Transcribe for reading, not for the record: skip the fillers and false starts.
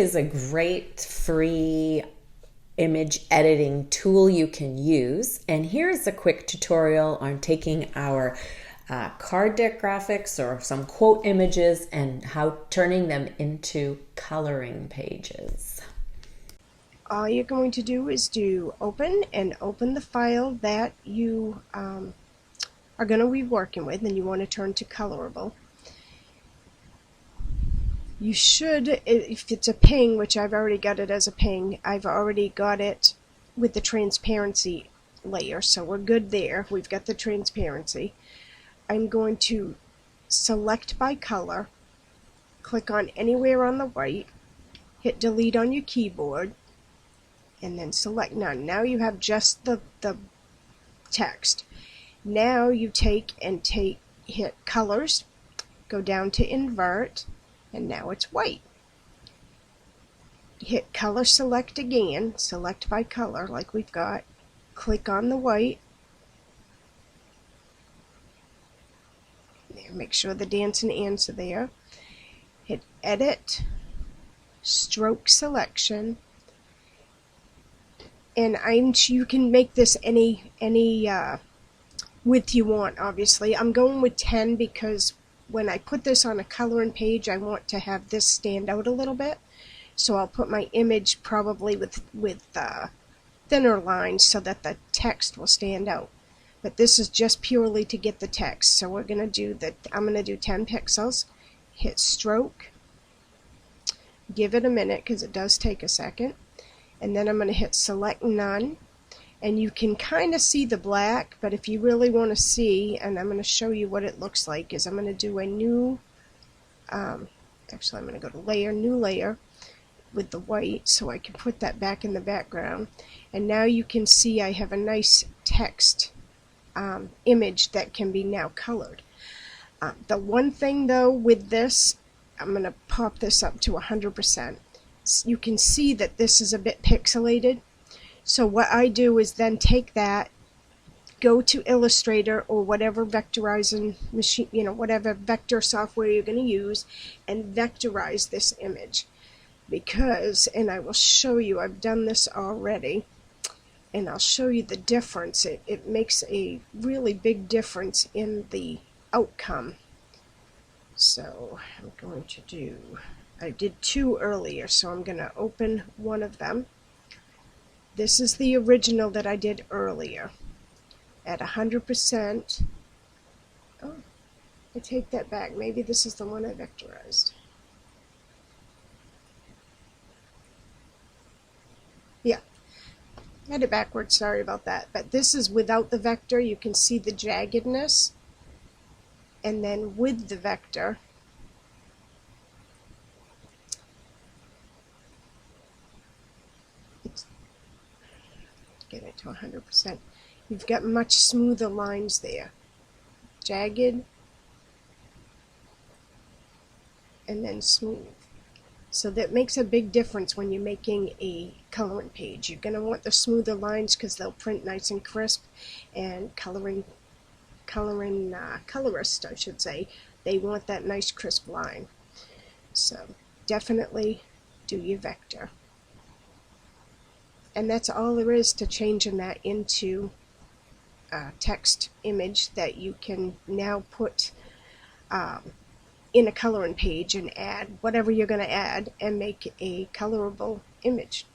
Is a great free image editing tool you can use. And here's a quick tutorial on taking our card deck graphics or some quote images and how turning them into coloring pages. All you're going to do is open the file that you are going to be working with, and you want to turn to colorable. You should, if it's a ping, which I've already got it as a ping, I've already got it with the transparency layer, so we're good there. We've got the transparency. I'm going to select by color, click on anywhere on the white, hit delete on your keyboard, and then select none. Now you have just the text. Now you hit colors, go down to invert, and now it's white. Hit color select again, select by color like we've got, click on the white, there, make sure the dancing ants are there, hit edit, stroke selection, and you can make this any width you want. Obviously I'm going with 10 because when I put this on a coloring page, I want to have this stand out a little bit. So I'll put my image probably with thinner lines so that the text will stand out. But this is just purely to get the text. So we're going to do I'm going to do 10 pixels. Hit stroke. Give it a minute because it does take a second. And then I'm going to hit select none. And you can kind of see the black, but if you really want to see, and I'm going to show you what it looks like, is I'm going to do a new, actually I'm going to go to layer, new layer with the white so I can put that back in the background. And now you can see I have a nice text image that can be now colored. The one thing though with this, I'm going to pop this up to 100%. You can see that this is a bit pixelated. So what I do is then take that, go to Illustrator or whatever vectorizing machine, whatever vector software you're going to use, and vectorize this image. Because, and I will show you, I've done this already, and I'll show you the difference. It makes a really big difference in the outcome. So I'm going to do, I did 2 earlier, so I'm going to open one of them. This is the original that I did earlier at 100%. Oh, I take that back. Maybe this is the one I vectorized. Yeah, I had it backwards. Sorry about that. But this is without the vector. You can see the jaggedness. And then with the vector, get it to 100%. You've got much smoother lines there. Jagged and then smooth. So that makes a big difference when you're making a coloring page. You're going to want the smoother lines because they'll print nice and crisp, and colorists, I should say, they want that nice crisp line. So definitely do your vector. And that's all there is to changing that into a text image that you can now put in a coloring page and add whatever you're going to add and make a colorable image.